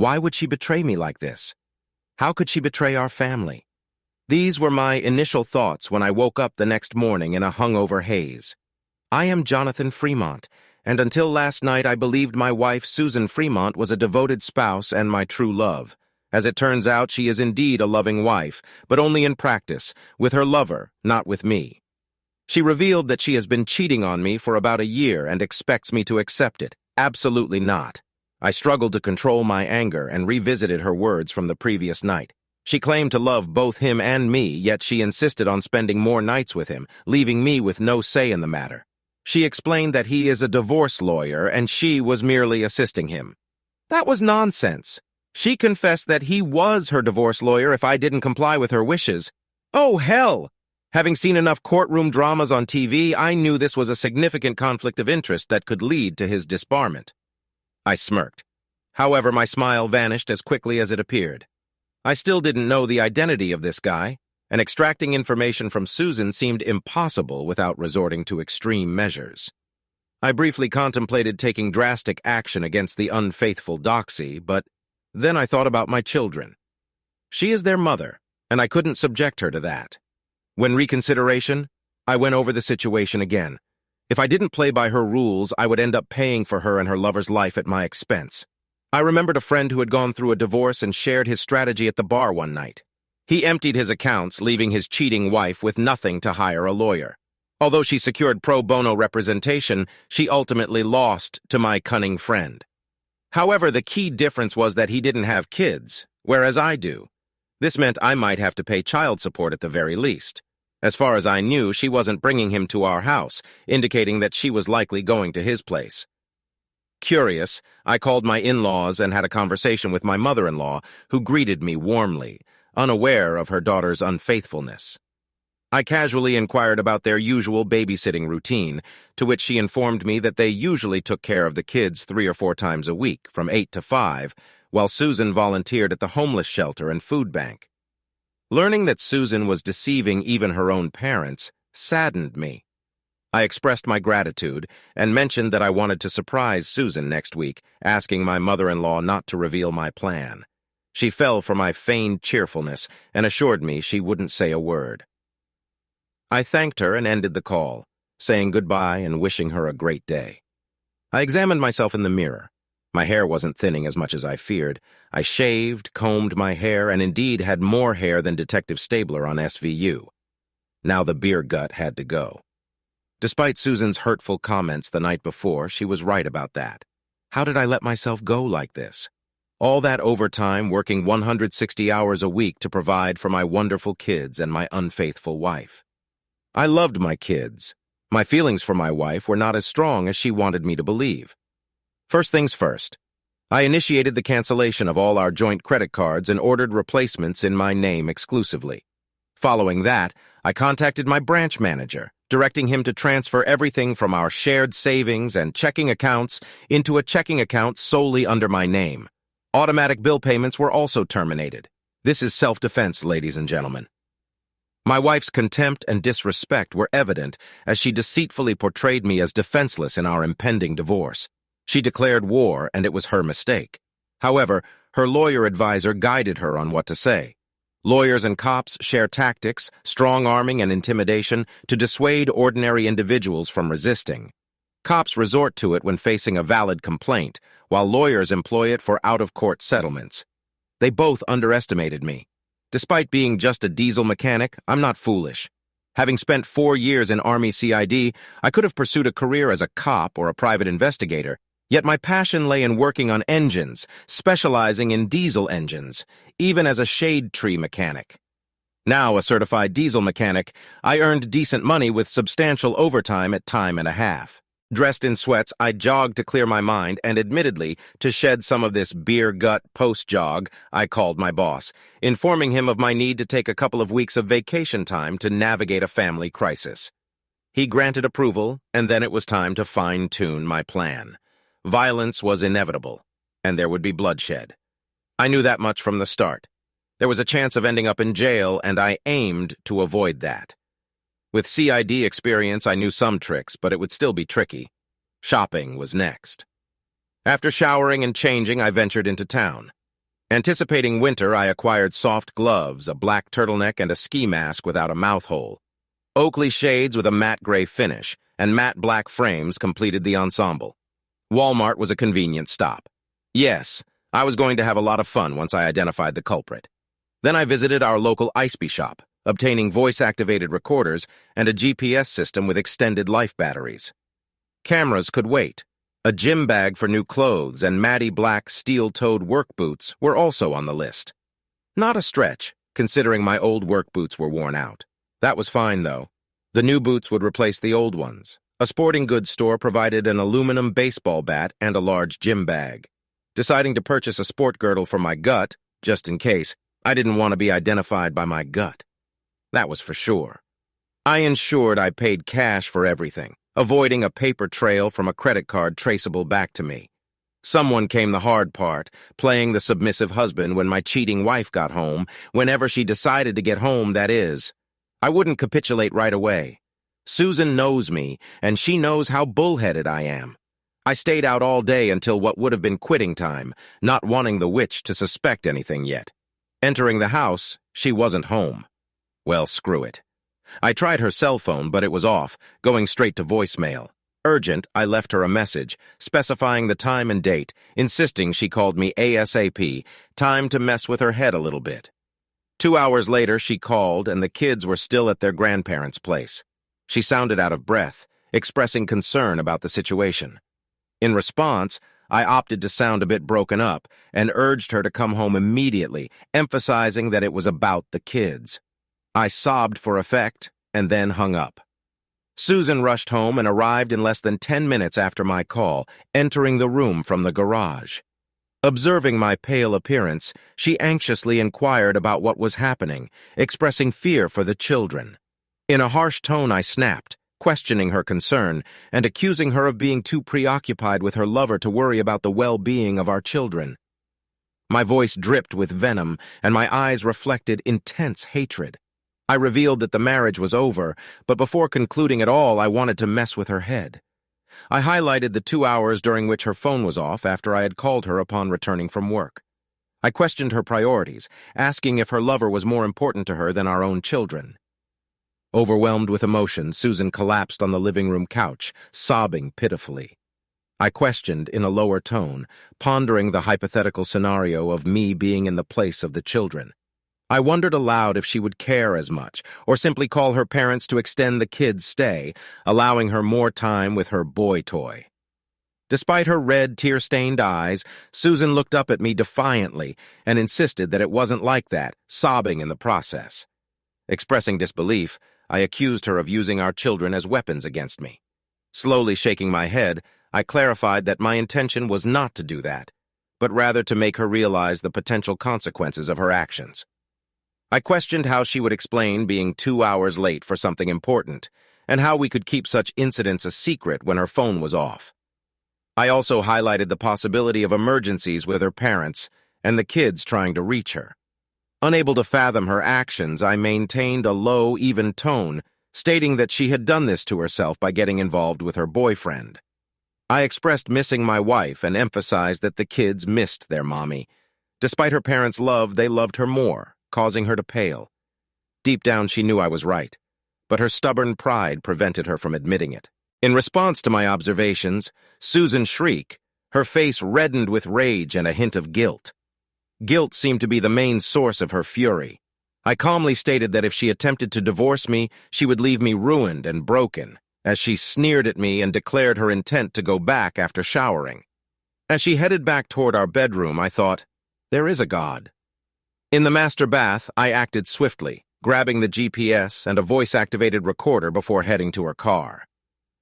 Why would she betray me like this? How could she betray our family? These were my initial thoughts when I woke up the next morning in a hungover haze. I am Jonathan Fremont, and until last night I believed my wife, Susan Fremont, was a devoted spouse and my true love. As it turns out, she is indeed a loving wife, but only in practice, with her lover, not with me. She revealed that she has been cheating on me for about a year and expects me to accept it. Absolutely not. I struggled to control my anger and revisited her words from the previous night. She claimed to love both him and me, yet she insisted on spending more nights with him, leaving me with no say in the matter. She explained that he is a divorce lawyer and she was merely assisting him. That was nonsense. She confessed that he was her divorce lawyer if I didn't comply with her wishes. Oh, hell! Having seen enough courtroom dramas on TV, I knew this was a significant conflict of interest that could lead to his disbarment. I smirked. However, my smile vanished as quickly as it appeared. I still didn't know the identity of this guy, and extracting information from Susan seemed impossible without resorting to extreme measures. I briefly contemplated taking drastic action against the unfaithful doxy, but then I thought about my children. She is their mother, and I couldn't subject her to that. When reconsideration, I went over the situation again. If I didn't play by her rules, I would end up paying for her and her lover's life at my expense. I remembered a friend who had gone through a divorce and shared his strategy at the bar one night. He emptied his accounts, leaving his cheating wife with nothing to hire a lawyer. Although she secured pro bono representation, she ultimately lost to my cunning friend. However, the key difference was that he didn't have kids, whereas I do. This meant I might have to pay child support at the very least. As far as I knew, she wasn't bringing him to our house, indicating that she was likely going to his place. Curious, I called my in-laws and had a conversation with my mother-in-law, who greeted me warmly, unaware of her daughter's unfaithfulness. I casually inquired about their usual babysitting routine, to which she informed me that they usually took care of the kids 3 or 4 times a week, from 8 to 5, while Susan volunteered at the homeless shelter and food bank. Learning that Susan was deceiving even her own parents saddened me. I expressed my gratitude and mentioned that I wanted to surprise Susan next week, asking my mother-in-law not to reveal my plan. She fell for my feigned cheerfulness and assured me she wouldn't say a word. I thanked her and ended the call, saying goodbye and wishing her a great day. I examined myself in the mirror. My hair wasn't thinning as much as I feared. I shaved, combed my hair, and indeed had more hair than Detective Stabler on SVU. Now the beer gut had to go. Despite Susan's hurtful comments the night before, she was right about that. How did I let myself go like this? All that overtime, working 160 hours a week to provide for my wonderful kids and my unfaithful wife. I loved my kids. My feelings for my wife were not as strong as she wanted me to believe. First things first, I initiated the cancellation of all our joint credit cards and ordered replacements in my name exclusively. Following that, I contacted my branch manager, directing him to transfer everything from our shared savings and checking accounts into a checking account solely under my name. Automatic bill payments were also terminated. This is self-defense, ladies and gentlemen. My wife's contempt and disrespect were evident as she deceitfully portrayed me as defenseless in our impending divorce. She declared war, and it was her mistake. However, her lawyer advisor guided her on what to say. Lawyers and cops share tactics, strong-arming and intimidation, to dissuade ordinary individuals from resisting. Cops resort to it when facing a valid complaint, while lawyers employ it for out-of-court settlements. They both underestimated me. Despite being just a diesel mechanic, I'm not foolish. Having spent 4 years in Army CID, I could have pursued a career as a cop or a private investigator, yet my passion lay in working on engines, specializing in diesel engines, even as a shade tree mechanic. Now a certified diesel mechanic, I earned decent money with substantial overtime at time and a half. Dressed in sweats, I jogged to clear my mind and, admittedly, to shed some of this beer gut post-jog, I called my boss, informing him of my need to take a couple of weeks of vacation time to navigate a family crisis. He granted approval, and then it was time to fine-tune my plan. Violence was inevitable, and there would be bloodshed. I knew that much from the start. There was a chance of ending up in jail, and I aimed to avoid that. With CID experience, I knew some tricks, but it would still be tricky. Shopping was next. After showering and changing, I ventured into town. Anticipating winter, I acquired soft gloves, a black turtleneck, and a ski mask without a mouth hole. Oakley shades with a matte gray finish, and matte black frames completed the ensemble. Walmart was a convenient stop. Yes, I was going to have a lot of fun once I identified the culprit. Then I visited our local ISP shop, obtaining voice-activated recorders and a GPS system with extended life batteries. Cameras could wait. A gym bag for new clothes and matty black steel-toed work boots were also on the list. Not a stretch, considering my old work boots were worn out. That was fine, though. The new boots would replace the old ones. A sporting goods store provided an aluminum baseball bat and a large gym bag. Deciding to purchase a sport girdle for my gut, just in case, I didn't want to be identified by my gut. That was for sure. I ensured I paid cash for everything, avoiding a paper trail from a credit card traceable back to me. Someone came the hard part, playing the submissive husband when my cheating wife got home, whenever she decided to get home, that is. I wouldn't capitulate right away. Susan knows me, and she knows how bullheaded I am. I stayed out all day until what would have been quitting time, not wanting the witch to suspect anything yet. Entering the house, she wasn't home. Well, screw it. I tried her cell phone, but it was off, going straight to voicemail. Urgent, I left her a message, specifying the time and date, insisting she called me ASAP, time to mess with her head a little bit. 2 hours later, she called, and the kids were still at their grandparents' place. She sounded out of breath, expressing concern about the situation. In response, I opted to sound a bit broken up and urged her to come home immediately, emphasizing that it was about the kids. I sobbed for effect and then hung up. Susan rushed home and arrived in less than 10 minutes after my call, entering the room from the garage. Observing my pale appearance, she anxiously inquired about what was happening, expressing fear for the children. In a harsh tone, I snapped, questioning her concern and accusing her of being too preoccupied with her lover to worry about the well-being of our children. My voice dripped with venom, and my eyes reflected intense hatred. I revealed that the marriage was over, but before concluding it all, I wanted to mess with her head. I highlighted the 2 hours during which her phone was off after I had called her upon returning from work. I questioned her priorities, asking if her lover was more important to her than our own children. Overwhelmed with emotion, Susan collapsed on the living room couch, sobbing pitifully. I questioned in a lower tone, pondering the hypothetical scenario of me being in the place of the children. I wondered aloud if she would care as much, or simply call her parents to extend the kids' stay, allowing her more time with her boy toy. Despite her red, tear-stained eyes, Susan looked up at me defiantly and insisted that it wasn't like that, sobbing in the process. Expressing disbelief, I accused her of using our children as weapons against me. Slowly shaking my head, I clarified that my intention was not to do that, but rather to make her realize the potential consequences of her actions. I questioned how she would explain being 2 hours late for something important, and how we could keep such incidents a secret when her phone was off. I also highlighted the possibility of emergencies with her parents and the kids trying to reach her. Unable to fathom her actions, I maintained a low, even tone, stating that she had done this to herself by getting involved with her boyfriend. I expressed missing my wife and emphasized that the kids missed their mommy. Despite her parents' love, they loved her more, causing her to pale. Deep down, she knew I was right, but her stubborn pride prevented her from admitting it. In response to my observations, Susan shrieked, her face reddened with rage and a hint of guilt. Guilt seemed to be the main source of her fury. I calmly stated that if she attempted to divorce me, she would leave me ruined and broken, as she sneered at me and declared her intent to go back after showering. As she headed back toward our bedroom, I thought, there is a God. In the master bath, I acted swiftly, grabbing the GPS and a voice-activated recorder before heading to her car.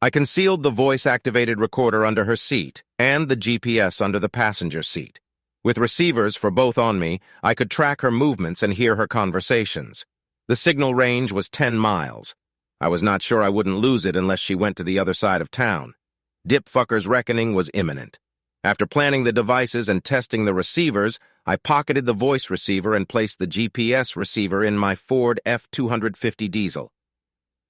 I concealed the voice-activated recorder under her seat and the GPS under the passenger seat. With receivers for both on me, I could track her movements and hear her conversations. The signal range was 10 miles. I was not sure I wouldn't lose it unless she went to the other side of town. Dipfucker's reckoning was imminent. After planning the devices and testing the receivers, I pocketed the voice receiver and placed the GPS receiver in my Ford F-250 diesel.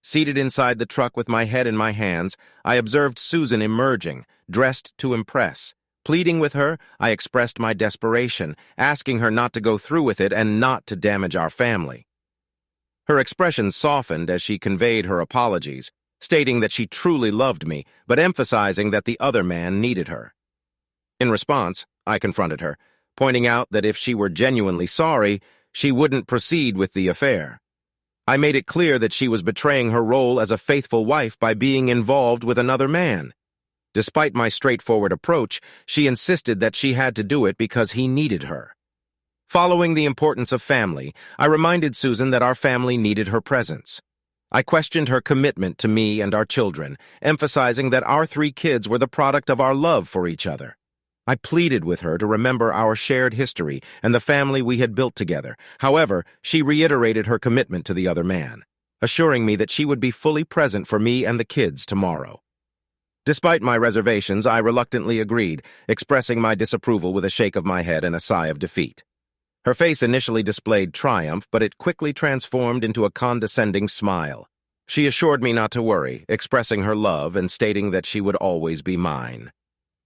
Seated inside the truck with my head in my hands, I observed Susan emerging, dressed to impress, Pleading with her, I expressed my desperation, asking her not to go through with it and not to damage our family. Her expression softened as she conveyed her apologies, stating that she truly loved me, but emphasizing that the other man needed her. In response, I confronted her, pointing out that if she were genuinely sorry, she wouldn't proceed with the affair. I made it clear that she was betraying her role as a faithful wife by being involved with another man. Despite my straightforward approach, she insisted that she had to do it because he needed her. Following the importance of family, I reminded Susan that our family needed her presence. I questioned her commitment to me and our children, emphasizing that our 3 kids were the product of our love for each other. I pleaded with her to remember our shared history and the family we had built together. However, she reiterated her commitment to the other man, assuring me that she would be fully present for me and the kids tomorrow. Despite my reservations, I reluctantly agreed, expressing my disapproval with a shake of my head and a sigh of defeat. Her face initially displayed triumph, but it quickly transformed into a condescending smile. She assured me not to worry, expressing her love and stating that she would always be mine.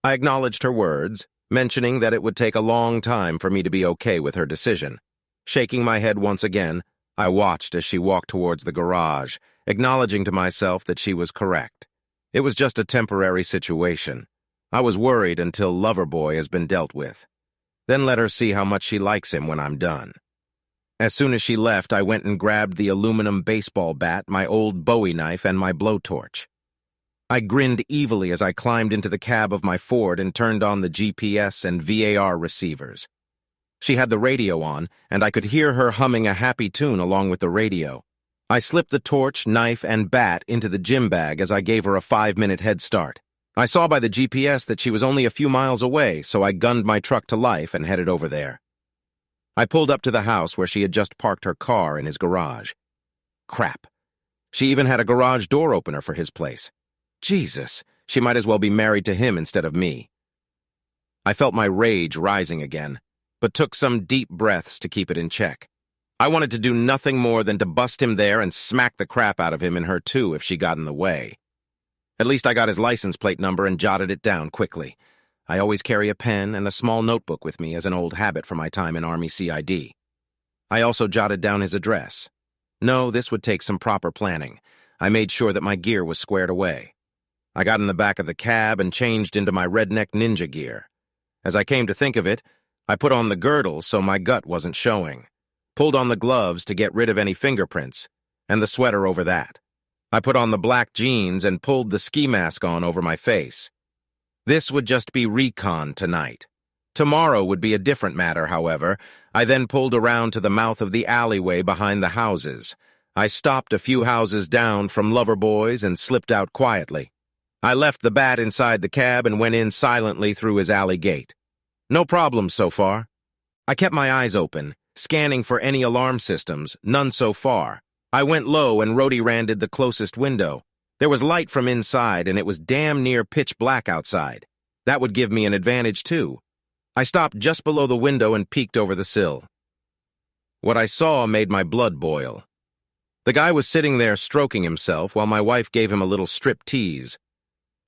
I acknowledged her words, mentioning that it would take a long time for me to be okay with her decision. Shaking my head once again, I watched as she walked towards the garage, acknowledging to myself that she was correct. It was just a temporary situation. I was worried until Loverboy has been dealt with. Then let her see how much she likes him when I'm done. As soon as she left, I went and grabbed the aluminum baseball bat, my old Bowie knife, and my blowtorch. I grinned evilly as I climbed into the cab of my Ford and turned on the GPS and VAR receivers. She had the radio on, and I could hear her humming a happy tune along with the radio. I slipped the torch, knife, and bat into the gym bag as I gave her a 5-minute head start. I saw by the GPS that she was only a few miles away, so I gunned my truck to life and headed over there. I pulled up to the house where she had just parked her car in his garage. Crap. She even had a garage door opener for his place. Jesus, she might as well be married to him instead of me. I felt my rage rising again, but took some deep breaths to keep it in check. I wanted to do nothing more than to bust him there and smack the crap out of him and her too if she got in the way. At least I got his license plate number and jotted it down quickly. I always carry a pen and a small notebook with me as an old habit from my time in Army CID. I also jotted down his address. No, this would take some proper planning. I made sure that my gear was squared away. I got in the back of the cab and changed into my redneck ninja gear. As I came to think of it, I put on the girdle so my gut wasn't showing, pulled on the gloves to get rid of any fingerprints, and the sweater over that. I put on the black jeans and pulled the ski mask on over my face. This would just be recon tonight. Tomorrow would be a different matter, however. I then pulled around to the mouth of the alleyway behind the houses. I stopped a few houses down from Loverboy's and slipped out quietly. I left the bat inside the cab and went in silently through his alley gate. No problem so far. I kept my eyes open, scanning for any alarm systems, none so far. I went low and rody-randed the closest window. There was light from inside and it was damn near pitch black outside. That would give me an advantage too. I stopped just below the window and peeked over the sill. What I saw made my blood boil. The guy was sitting there stroking himself while my wife gave him a little strip tease.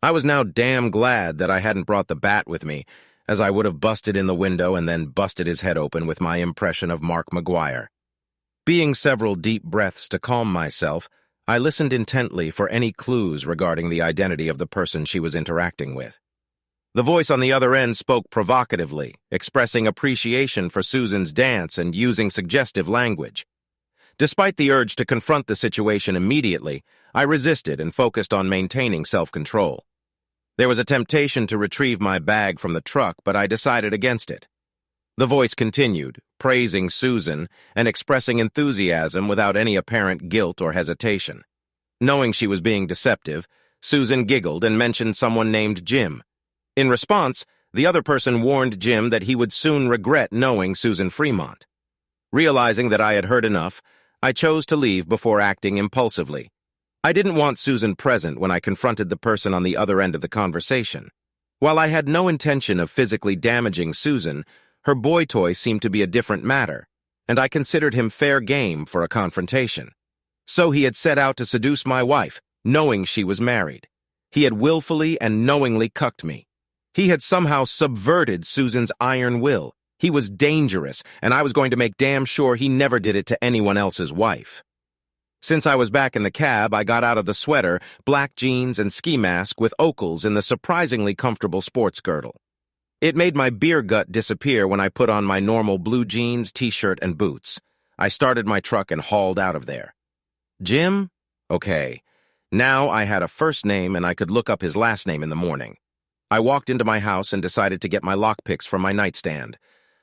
I was now damn glad that I hadn't brought the bat with me, as I would have busted in the window and then busted his head open with my impression of Mark McGuire. Being several deep breaths to calm myself, I listened intently for any clues regarding the identity of the person she was interacting with. The voice on the other end spoke provocatively, expressing appreciation for Susan's dance and using suggestive language. Despite the urge to confront the situation immediately, I resisted and focused on maintaining self-control. There was a temptation to retrieve my bag from the truck, but I decided against it. The voice continued, praising Susan and expressing enthusiasm without any apparent guilt or hesitation. Knowing she was being deceptive, Susan giggled and mentioned someone named Jim. In response, the other person warned Jim that he would soon regret knowing Susan Fremont. Realizing that I had heard enough, I chose to leave before acting impulsively. I didn't want Susan present when I confronted the person on the other end of the conversation. While I had no intention of physically damaging Susan, her boy toy seemed to be a different matter, and I considered him fair game for a confrontation. So he had set out to seduce my wife, knowing she was married. He had willfully and knowingly cucked me. He had somehow subverted Susan's iron will. He was dangerous, and I was going to make damn sure he never did it to anyone else's wife. Since I was back in the cab, I got out of the sweater, black jeans, and ski mask with Ocals in the surprisingly comfortable sports girdle. It made my beer gut disappear when I put on my normal blue jeans, t-shirt, and boots. I started my truck and hauled out of there. Jim? Okay. Now I had a first name and I could look up his last name in the morning. I walked into my house and decided to get my lockpicks from my nightstand.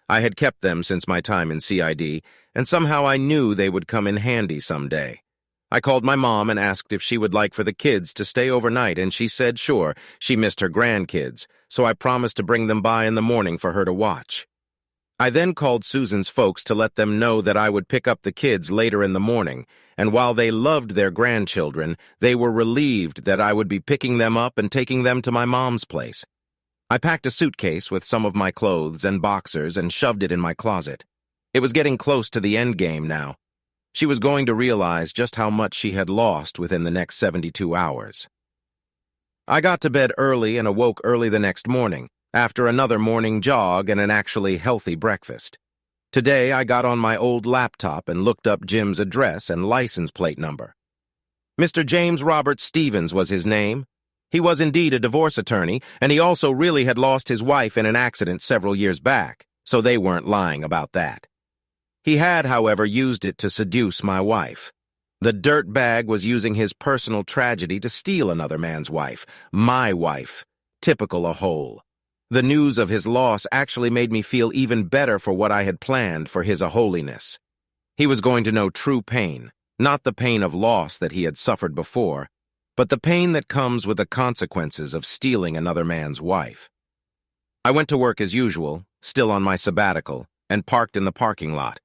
I had kept them since my time in CID, and somehow I knew they would come in handy someday. I called my mom and asked if she would like for the kids to stay overnight, and she said sure, she missed her grandkids, so I promised to bring them by in the morning for her to watch. I then called Susan's folks to let them know that I would pick up the kids later in the morning, and while they loved their grandchildren, they were relieved that I would be picking them up and taking them to my mom's place. I packed a suitcase with some of my clothes and boxers and shoved it in my closet. It was getting close to the end game now. She was going to realize just how much she had lost within the next 72 hours. I got to bed early and awoke early the next morning, after another morning jog and an actually healthy breakfast. Today, I got on my old laptop and looked up Jim's address and license plate number. Mr. James Robert Stevens was his name. He was indeed a divorce attorney, and he also really had lost his wife in an accident several years back, so they weren't lying about that. He had, however, used it to seduce my wife. The dirtbag was using his personal tragedy to steal another man's wife, my wife. Typical a hole. The news of his loss actually made me feel even better for what I had planned for his holiness. He was going to know true pain, not the pain of loss that he had suffered before, but the pain that comes with the consequences of stealing another man's wife. I went to work as usual, still on my sabbatical, and parked in the parking lot.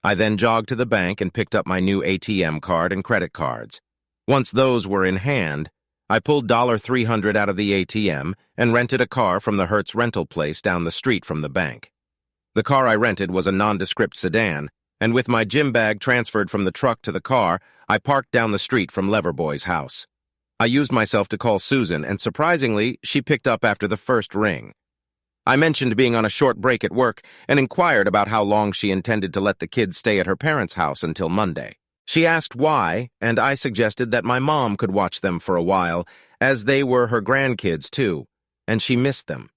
I then jogged to the bank and picked up my new ATM card and credit cards. Once those were in hand, I pulled $300 out of the ATM and rented a car from the Hertz rental place down the street from the bank. The car I rented was a nondescript sedan, and with my gym bag transferred from the truck to the car, I parked down the street from Leverboy's house. I used myself to call Susan, and surprisingly, she picked up after the first ring. I mentioned being on a short break at work and inquired about how long she intended to let the kids stay at her parents' house until Monday. She asked why, and I suggested that my mom could watch them for a while, as they were her grandkids too, and she missed them.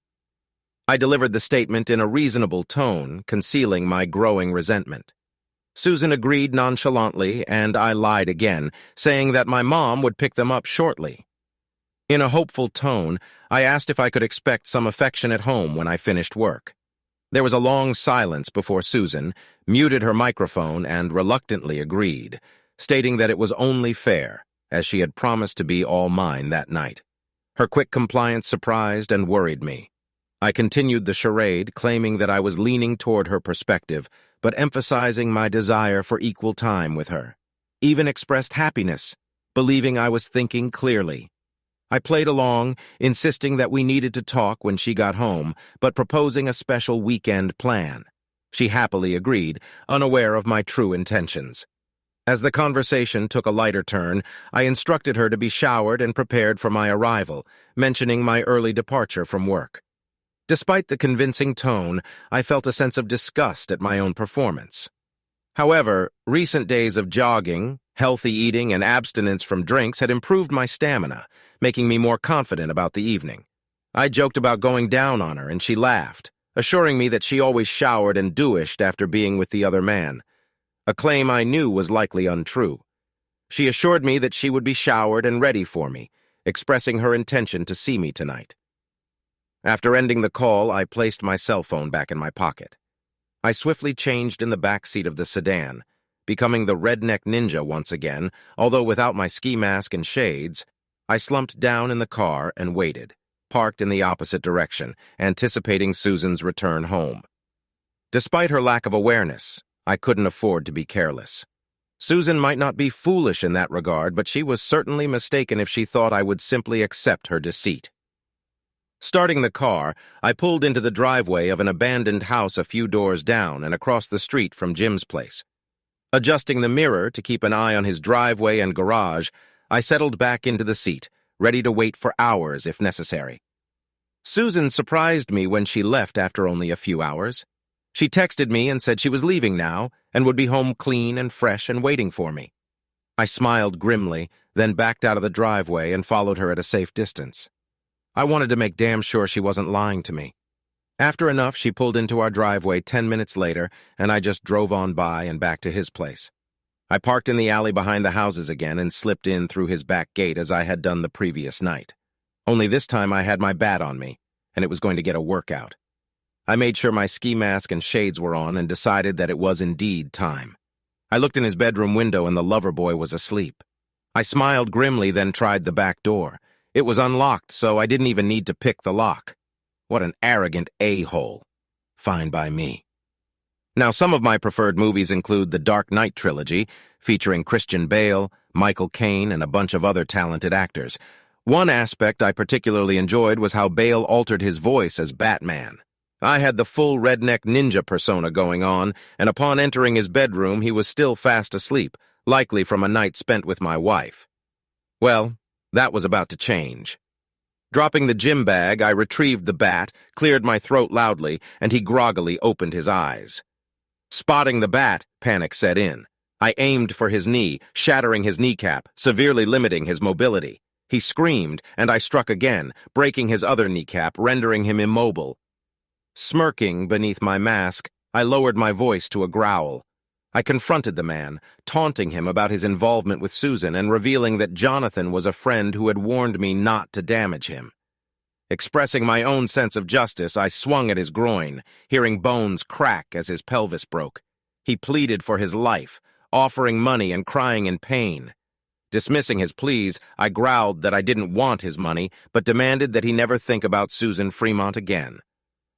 I delivered the statement in a reasonable tone, concealing my growing resentment. Susan agreed nonchalantly, and I lied again, saying that my mom would pick them up shortly. In a hopeful tone, I asked if I could expect some affection at home when I finished work. There was a long silence before Susan muted her microphone and reluctantly agreed, stating that it was only fair, as she had promised to be all mine that night. Her quick compliance surprised and worried me. I continued the charade, claiming that I was leaning toward her perspective, but emphasizing my desire for equal time with her. Even expressed happiness, believing I was thinking clearly. I played along, insisting that we needed to talk when she got home, but proposing a special weekend plan. She happily agreed, unaware of my true intentions. As the conversation took a lighter turn, I instructed her to be showered and prepared for my arrival, mentioning my early departure from work. Despite the convincing tone, I felt a sense of disgust at my own performance. However, recent days of jogging, healthy eating, and abstinence from drinks had improved my stamina, making me more confident about the evening. I joked about going down on her, and she laughed, assuring me that she always showered and douched after being with the other man, a claim I knew was likely untrue. She assured me that she would be showered and ready for me, expressing her intention to see me tonight. After ending the call, I placed my cell phone back in my pocket. I swiftly changed in the back seat of the sedan, becoming the redneck ninja once again, although without my ski mask and shades. I slumped down in the car and waited, parked in the opposite direction, anticipating Susan's return home. Despite her lack of awareness, I couldn't afford to be careless. Susan might not be foolish in that regard, but she was certainly mistaken if she thought I would simply accept her deceit. Starting the car, I pulled into the driveway of an abandoned house a few doors down and across the street from Jim's place. Adjusting the mirror to keep an eye on his driveway and garage, I settled back into the seat, ready to wait for hours if necessary. Susan surprised me when she left after only a few hours. She texted me and said she was leaving now and would be home clean and fresh and waiting for me. I smiled grimly, then backed out of the driveway and followed her at a safe distance. I wanted to make damn sure she wasn't lying to me. After enough, she pulled into our driveway 10 minutes later, and I just drove on by and back to his place. I parked in the alley behind the houses again and slipped in through his back gate as I had done the previous night. Only this time I had my bat on me, and it was going to get a workout. I made sure my ski mask and shades were on and decided that it was indeed time. I looked in his bedroom window and the lover boy was asleep. I smiled grimly, then tried the back door. It was unlocked, so I didn't even need to pick the lock. What an arrogant a-hole. Fine by me. Now, some of my preferred movies include the Dark Knight trilogy, featuring Christian Bale, Michael Caine, and a bunch of other talented actors. One aspect I particularly enjoyed was how Bale altered his voice as Batman. I had the full redneck ninja persona going on, and upon entering his bedroom, he was still fast asleep, likely from a night spent with my wife. Well, that was about to change. Dropping the gym bag, I retrieved the bat, cleared my throat loudly, and he groggily opened his eyes. Spotting the bat, panic set in. I aimed for his knee, shattering his kneecap, severely limiting his mobility. He screamed, and I struck again, breaking his other kneecap, rendering him immobile. Smirking beneath my mask, I lowered my voice to a growl. I confronted the man, taunting him about his involvement with Susan and revealing that Jonathan was a friend who had warned me not to damage him. Expressing my own sense of justice, I swung at his groin, hearing bones crack as his pelvis broke. He pleaded for his life, offering money and crying in pain. Dismissing his pleas, I growled that I didn't want his money, but demanded that he never think about Susan Fremont again.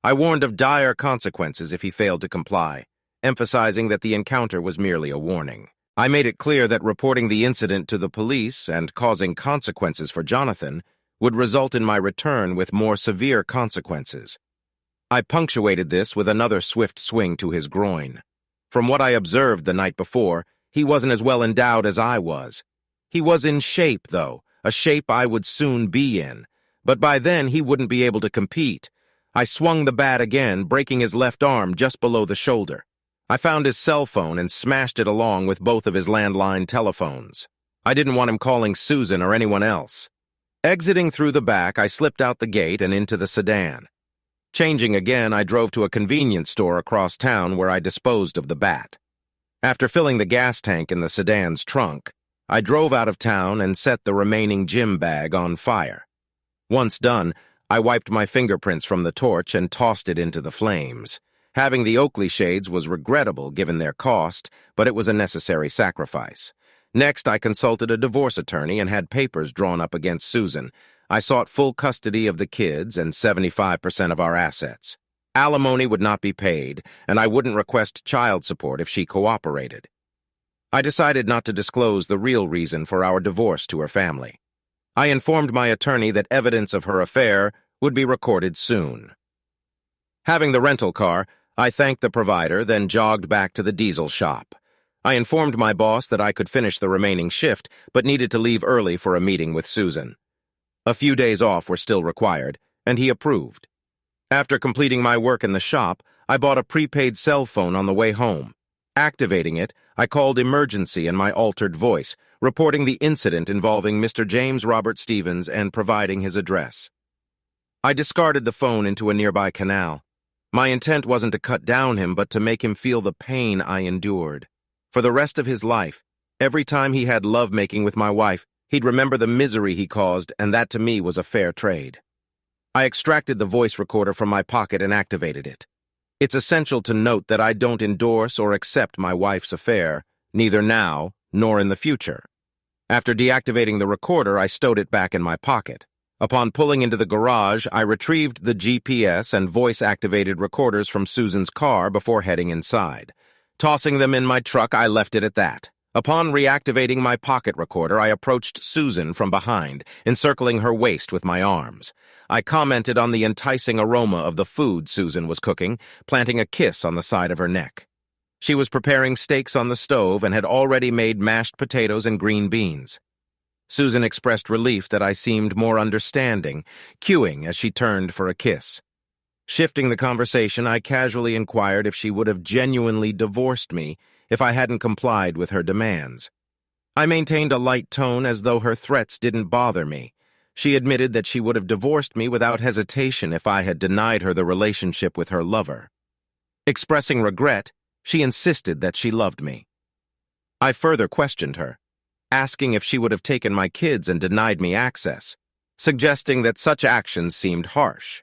I warned of dire consequences if he failed to comply, emphasizing that the encounter was merely a warning. I made it clear that reporting the incident to the police and causing consequences for Jonathan would result in my return with more severe consequences. I punctuated this with another swift swing to his groin. From what I observed the night before, he wasn't as well endowed as I was. He was in shape, though, a shape I would soon be in, but by then he wouldn't be able to compete. I swung the bat again, breaking his left arm just below the shoulder. I found his cell phone and smashed it along with both of his landline telephones. I didn't want him calling Susan or anyone else. Exiting through the back, I slipped out the gate and into the sedan. Changing again, I drove to a convenience store across town where I disposed of the bat. After filling the gas tank in the sedan's trunk, I drove out of town and set the remaining gym bag on fire. Once done, I wiped my fingerprints from the torch and tossed it into the flames. Having the Oakley shades was regrettable given their cost, but it was a necessary sacrifice. Next, I consulted a divorce attorney and had papers drawn up against Susan. I sought full custody of the kids and 75% of our assets. Alimony would not be paid, and I wouldn't request child support if she cooperated. I decided not to disclose the real reason for our divorce to her family. I informed my attorney that evidence of her affair would be recorded soon. Having the rental car, I thanked the provider, then jogged back to the diesel shop. I informed my boss that I could finish the remaining shift, but needed to leave early for a meeting with Susan. A few days off were still required, and he approved. After completing my work in the shop, I bought a prepaid cell phone on the way home. Activating it, I called emergency in my altered voice, reporting the incident involving Mr. James Robert Stevens and providing his address. I discarded the phone into a nearby canal. My intent wasn't to cut down him, but to make him feel the pain I endured. For the rest of his life, every time he had lovemaking with my wife, he'd remember the misery he caused, and that to me was a fair trade. I extracted the voice recorder from my pocket and activated it. It's essential to note that I don't endorse or accept my wife's affair, neither now nor in the future. After deactivating the recorder, I stowed it back in my pocket. Upon pulling into the garage, I retrieved the GPS and voice-activated recorders from Susan's car before heading inside. Tossing them in my truck, I left it at that. Upon reactivating my pocket recorder, I approached Susan from behind, encircling her waist with my arms. I commented on the enticing aroma of the food Susan was cooking, planting a kiss on the side of her neck. She was preparing steaks on the stove and had already made mashed potatoes and green beans. Susan expressed relief that I seemed more understanding, cueing as she turned for a kiss. Shifting the conversation, I casually inquired if she would have genuinely divorced me if I hadn't complied with her demands. I maintained a light tone as though her threats didn't bother me. She admitted that she would have divorced me without hesitation if I had denied her the relationship with her lover. Expressing regret, she insisted that she loved me. I further questioned her, asking if she would have taken my kids and denied me access, suggesting that such actions seemed harsh.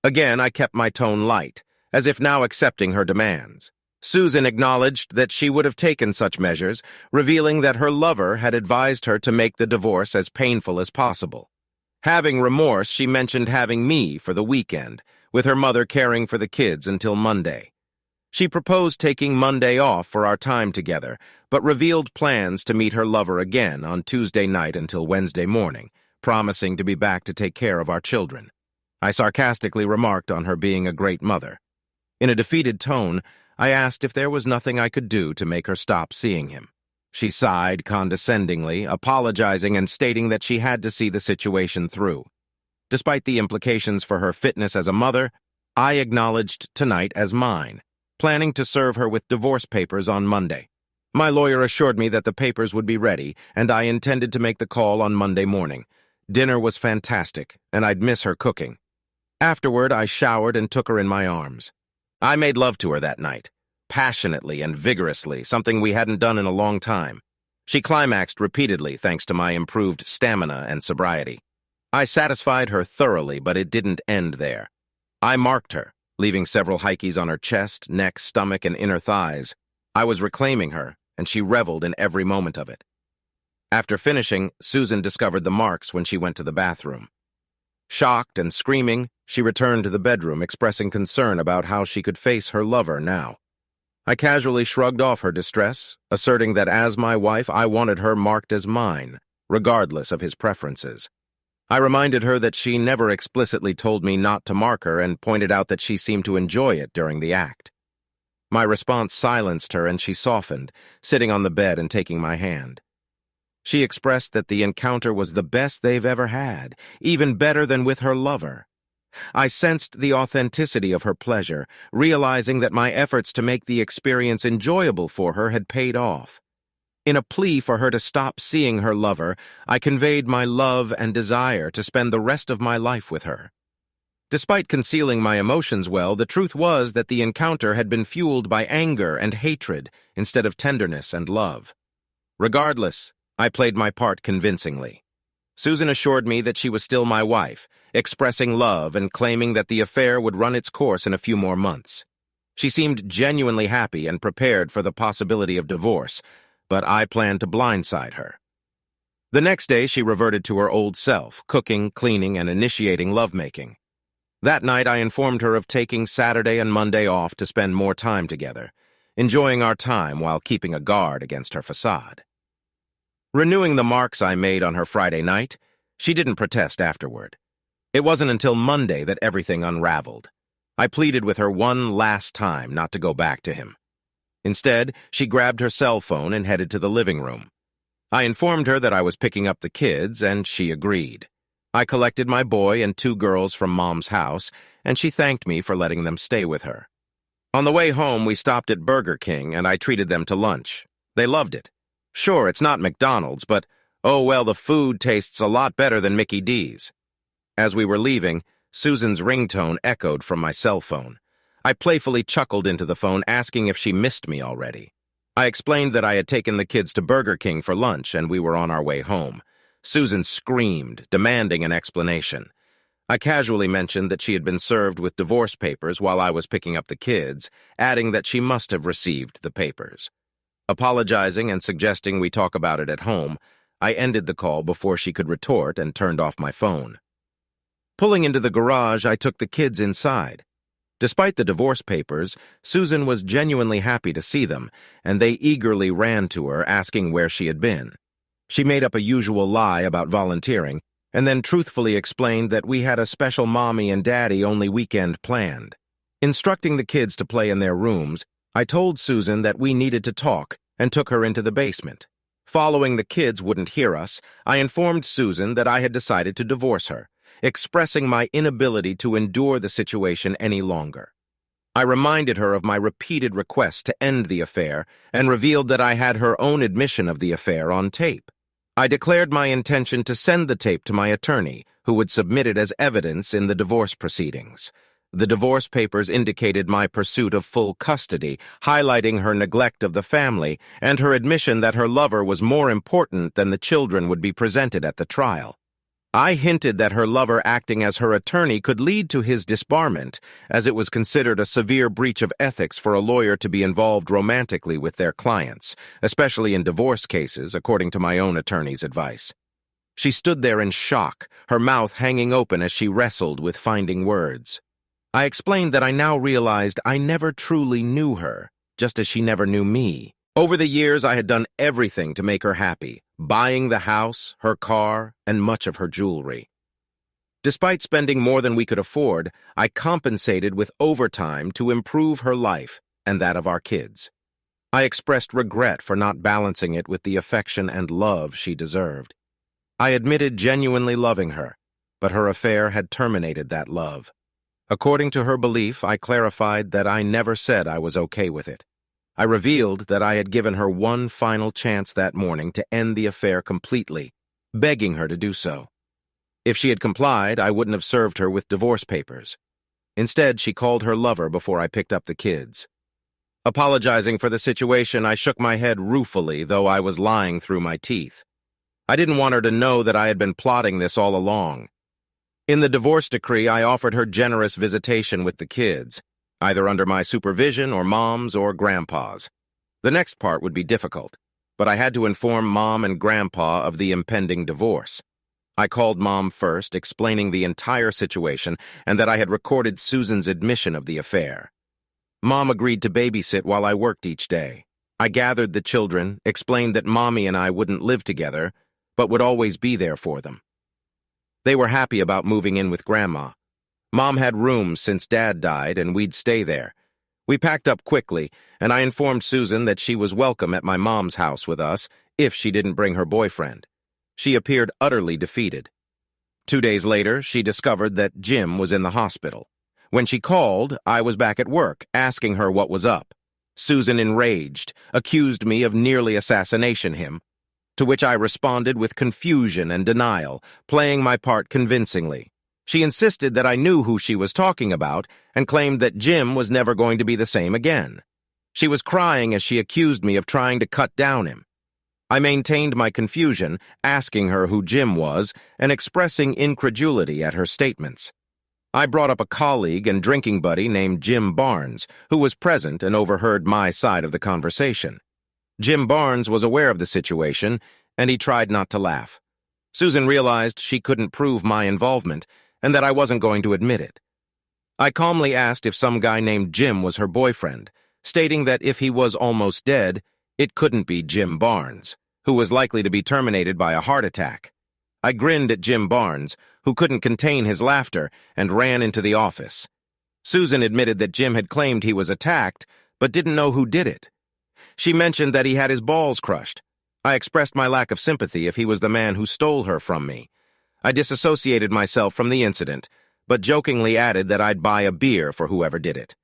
Again, I kept my tone light, as if now accepting her demands. Susan acknowledged that she would have taken such measures, revealing that her lover had advised her to make the divorce as painful as possible. Having remorse, she mentioned having me for the weekend, with her mother caring for the kids until Monday. She proposed taking Monday off for our time together, but revealed plans to meet her lover again on Tuesday night until Wednesday morning, promising to be back to take care of our children. I sarcastically remarked on her being a great mother. In a defeated tone, I asked if there was nothing I could do to make her stop seeing him. She sighed condescendingly, apologizing and stating that she had to see the situation through. Despite the implications for her fitness as a mother, I acknowledged tonight as mine, planning to serve her with divorce papers on Monday. My lawyer assured me that the papers would be ready, and I intended to make the call on Monday morning. Dinner was fantastic, and I'd miss her cooking. Afterward, I showered and took her in my arms. I made love to her that night, passionately and vigorously, something we hadn't done in a long time. She climaxed repeatedly thanks to my improved stamina and sobriety. I satisfied her thoroughly, but it didn't end there. I marked her, leaving several hikes on her chest, neck, stomach, and inner thighs. I was reclaiming her, and she reveled in every moment of it. After finishing, Susan discovered the marks when she went to the bathroom. Shocked and screaming, she returned to the bedroom, expressing concern about how she could face her lover now. I casually shrugged off her distress, asserting that as my wife, I wanted her marked as mine, regardless of his preferences. I reminded her that she never explicitly told me not to mark her and pointed out that she seemed to enjoy it during the act. My response silenced her and she softened, sitting on the bed and taking my hand. She expressed that the encounter was the best they've ever had, even better than with her lover. I sensed the authenticity of her pleasure, realizing that my efforts to make the experience enjoyable for her had paid off. In a plea for her to stop seeing her lover, I conveyed my love and desire to spend the rest of my life with her. Despite concealing my emotions well, the truth was that the encounter had been fueled by anger and hatred instead of tenderness and love. Regardless, I played my part convincingly. Susan assured me that she was still my wife, expressing love and claiming that the affair would run its course in a few more months. She seemed genuinely happy and prepared for the possibility of divorce, but I planned to blindside her. The next day, she reverted to her old self, cooking, cleaning, and initiating lovemaking. That night, I informed her of taking Saturday and Monday off to spend more time together, enjoying our time while keeping a guard against her facade. Renewing the marks I made on her Friday night, she didn't protest afterward. It wasn't until Monday that everything unraveled. I pleaded with her one last time not to go back to him. Instead, she grabbed her cell phone and headed to the living room. I informed her that I was picking up the kids, and she agreed. I collected my boy and 2 girls from Mom's house, and she thanked me for letting them stay with her. On the way home, we stopped at Burger King, and I treated them to lunch. They loved it. Sure, it's not McDonald's, but, oh well, the food tastes a lot better than Mickey D's. As we were leaving, Susan's ringtone echoed from my cell phone. I playfully chuckled into the phone, asking if she missed me already. I explained that I had taken the kids to Burger King for lunch and we were on our way home. Susan screamed, demanding an explanation. I casually mentioned that she had been served with divorce papers while I was picking up the kids, adding that she must have received the papers. Apologizing and suggesting we talk about it at home, I ended the call before she could retort and turned off my phone. Pulling into the garage, I took the kids inside. Despite the divorce papers, Susan was genuinely happy to see them, and they eagerly ran to her, asking where she had been. She made up a usual lie about volunteering, and then truthfully explained that we had a special mommy and daddy-only weekend planned. Instructing the kids to play in their rooms, I told Susan that we needed to talk and took her into the basement. Following the kids wouldn't hear us, I informed Susan that I had decided to divorce her, expressing my inability to endure the situation any longer. I reminded her of my repeated requests to end the affair and revealed that I had her own admission of the affair on tape. I declared my intention to send the tape to my attorney, who would submit it as evidence in the divorce proceedings. The divorce papers indicated my pursuit of full custody, highlighting her neglect of the family and her admission that her lover was more important than the children would be presented at the trial. I hinted that her lover acting as her attorney could lead to his disbarment, as it was considered a severe breach of ethics for a lawyer to be involved romantically with their clients, especially in divorce cases, according to my own attorney's advice. She stood there in shock, her mouth hanging open as she wrestled with finding words. I explained that I now realized I never truly knew her, just as she never knew me. Over the years, I had done everything to make her happy, buying the house, her car, and much of her jewelry. Despite spending more than we could afford, I compensated with overtime to improve her life and that of our kids. I expressed regret for not balancing it with the affection and love she deserved. I admitted genuinely loving her, but her affair had terminated that love. According to her belief, I clarified that I never said I was okay with it. I revealed that I had given her one final chance that morning to end the affair completely, begging her to do so. If she had complied, I wouldn't have served her with divorce papers. Instead, she called her lover before I picked up the kids. Apologizing for the situation, I shook my head ruefully, though I was lying through my teeth. I didn't want her to know that I had been plotting this all along. In the divorce decree, I offered her generous visitation with the kids, either under my supervision or Mom's or Grandpa's. The next part would be difficult, but I had to inform Mom and Grandpa of the impending divorce. I called Mom first, explaining the entire situation and that I had recorded Susan's admission of the affair. Mom agreed to babysit while I worked each day. I gathered the children, explained that Mommy and I wouldn't live together, but would always be there for them. They were happy about moving in with Grandma. Mom had rooms since Dad died, and we'd stay there. We packed up quickly, and I informed Susan that she was welcome at my mom's house with us if she didn't bring her boyfriend. She appeared utterly defeated. 2 days later, she discovered that Jim was in the hospital. When she called, I was back at work, asking her what was up. Susan, enraged, accused me of nearly assassinating him, to which I responded with confusion and denial, playing my part convincingly. She insisted that I knew who she was talking about and claimed that Jim was never going to be the same again. She was crying as she accused me of trying to cut down him. I maintained my confusion, asking her who Jim was and expressing incredulity at her statements. I brought up a colleague and drinking buddy named Jim Barnes, who was present and overheard my side of the conversation. Jim Barnes was aware of the situation, and he tried not to laugh. Susan realized she couldn't prove my involvement, and that I wasn't going to admit it. I calmly asked if some guy named Jim was her boyfriend, stating that if he was almost dead, it couldn't be Jim Barnes, who was likely to be terminated by a heart attack. I grinned at Jim Barnes, who couldn't contain his laughter, and ran into the office. Susan admitted that Jim had claimed he was attacked, but didn't know who did it. She mentioned that he had his balls crushed. I expressed my lack of sympathy if he was the man who stole her from me. I disassociated myself from the incident, but jokingly added that I'd buy a beer for whoever did it.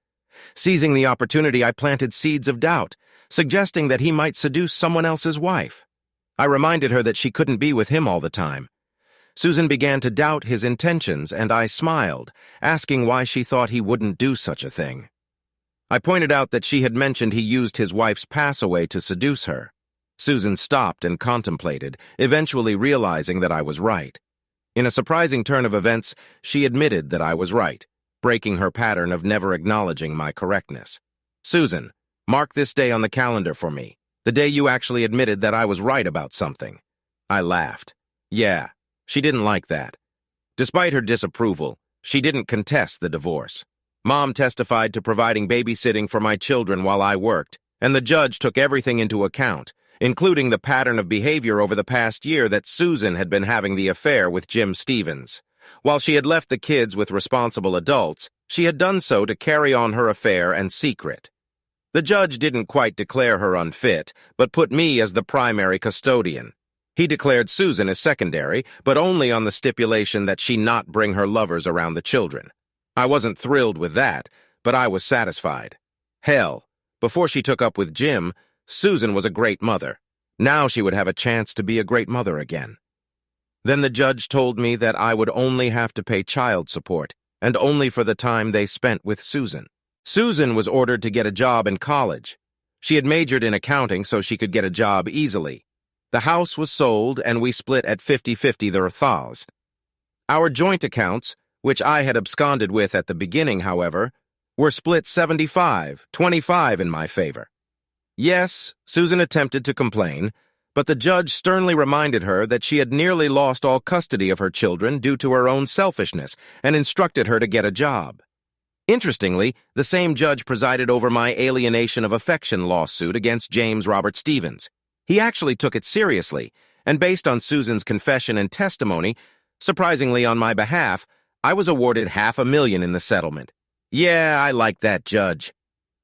Seizing the opportunity, I planted seeds of doubt, suggesting that he might seduce someone else's wife. I reminded her that she couldn't be with him all the time. Susan began to doubt his intentions, and I smiled, asking why she thought he wouldn't do such a thing. I pointed out that she had mentioned he used his wife's pass-away to seduce her. Susan stopped and contemplated, eventually realizing that I was right. In a surprising turn of events, she admitted that I was right, breaking her pattern of never acknowledging my correctness. "Susan, mark this day on the calendar for me, the day you actually admitted that I was right about something." I laughed. Yeah, she didn't like that. Despite her disapproval, she didn't contest the divorce. Mom testified to providing babysitting for my children while I worked, and the judge took everything into account, including the pattern of behavior over the past year that Susan had been having the affair with Jim Stevens. While she had left the kids with responsible adults, she had done so to carry on her affair and secret. The judge didn't quite declare her unfit, but put me as the primary custodian. He declared Susan as secondary, but only on the stipulation that she not bring her lovers around the children. I wasn't thrilled with that, but I was satisfied. Hell, before she took up with Jim, Susan was a great mother. Now she would have a chance to be a great mother again. Then the judge told me that I would only have to pay child support, and only for the time they spent with Susan. Susan was ordered to get a job in college. She had majored in accounting so she could get a job easily. The house was sold, and we split at 50-50 the Rathals. Our joint accounts, which I had absconded with at the beginning, however, were split 75-25 in my favor. Yes, Susan attempted to complain, but the judge sternly reminded her that she had nearly lost all custody of her children due to her own selfishness and instructed her to get a job. Interestingly, the same judge presided over my alienation of affection lawsuit against James Robert Stevens. He actually took it seriously, and based on Susan's confession and testimony, surprisingly on my behalf, I was awarded $500,000 in the settlement. Yeah, I liked that judge.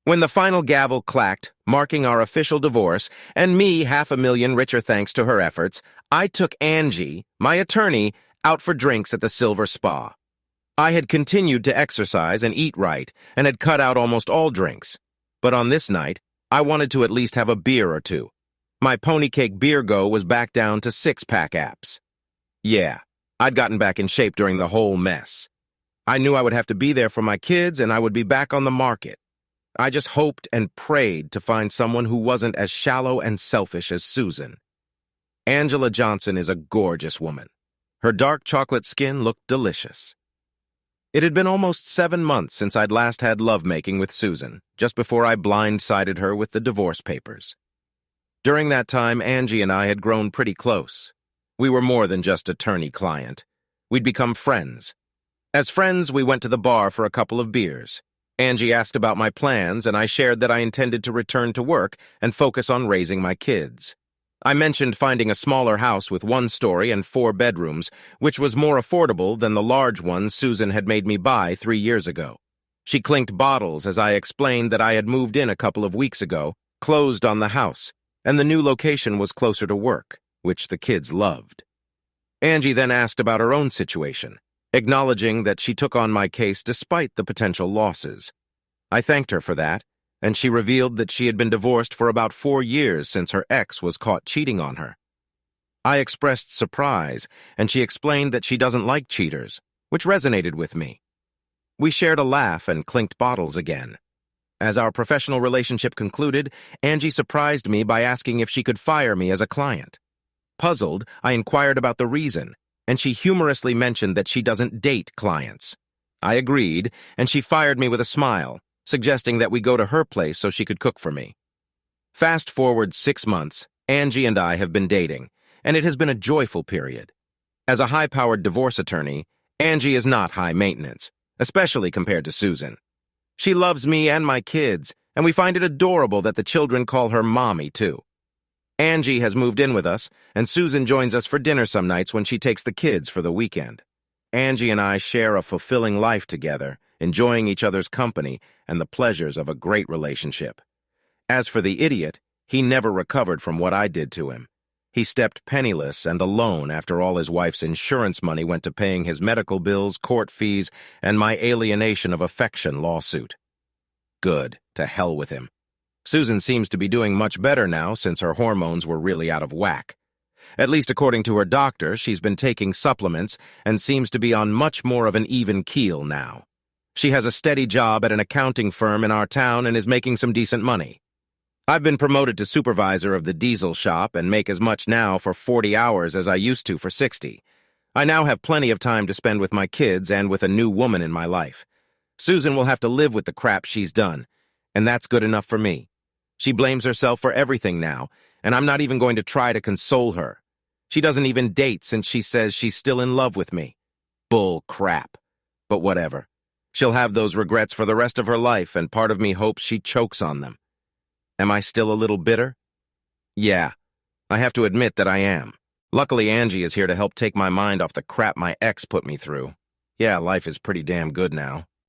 When the final gavel clacked, marking our official divorce, and me $500,000 richer thanks to her efforts, I took Angie, my attorney, out for drinks at the Silver Spa. I had continued to exercise and eat right, and had cut out almost all drinks. But on this night, I wanted to at least have a beer or two. My ponycake beer go was back down to 6-pack apps. Yeah, I'd gotten back in shape during the whole mess. I knew I would have to be there for my kids, and I would be back on the market. I just hoped and prayed to find someone who wasn't as shallow and selfish as Susan. Angela Johnson is a gorgeous woman. Her dark chocolate skin looked delicious. It had been almost 7 months since I'd last had lovemaking with Susan, just before I blindsided her with the divorce papers. During that time, Angie and I had grown pretty close. We were more than just attorney-client. We'd become friends. As friends, we went to the bar for a couple of beers. Angie asked about my plans, and I shared that I intended to return to work and focus on raising my kids. I mentioned finding a smaller house with 1 story and 4 bedrooms, which was more affordable than the large one Susan had made me buy 3 years ago. She clinked bottles as I explained that I had moved in a couple of weeks ago, closed on the house, and the new location was closer to work, which the kids loved. Angie then asked about her own situation, acknowledging that she took on my case despite the potential losses. I thanked her for that, and she revealed that she had been divorced for about 4 years since her ex was caught cheating on her. I expressed surprise, and she explained that she doesn't like cheaters, which resonated with me. We shared a laugh and clinked bottles again. As our professional relationship concluded, Angie surprised me by asking if she could fire me as a client. Puzzled, I inquired about the reason, and she humorously mentioned that she doesn't date clients. I agreed, and she fired me with a smile, suggesting that we go to her place so she could cook for me. Fast forward 6 months, Angie and I have been dating, and it has been a joyful period. As a high-powered divorce attorney, Angie is not high maintenance, especially compared to Susan. She loves me and my kids, and we find it adorable that the children call her Mommy, too. Angie has moved in with us, and Susan joins us for dinner some nights when she takes the kids for the weekend. Angie and I share a fulfilling life together, enjoying each other's company and the pleasures of a great relationship. As for the idiot, he never recovered from what I did to him. He stepped penniless and alone after all his wife's insurance money went to paying his medical bills, court fees, and my alienation of affection lawsuit. Good. To hell with him. Susan seems to be doing much better now since her hormones were really out of whack. At least according to her doctor, she's been taking supplements and seems to be on much more of an even keel now. She has a steady job at an accounting firm in our town and is making some decent money. I've been promoted to supervisor of the diesel shop and make as much now for 40 hours as I used to for 60. I now have plenty of time to spend with my kids and with a new woman in my life. Susan will have to live with the crap she's done, and that's good enough for me. She blames herself for everything now, and I'm not even going to try to console her. She doesn't even date since she says she's still in love with me. Bull crap. But whatever. She'll have those regrets for the rest of her life, and part of me hopes she chokes on them. Am I still a little bitter? Yeah, I have to admit that I am. Luckily, Angie is here to help take my mind off the crap my ex put me through. Yeah, life is pretty damn good now.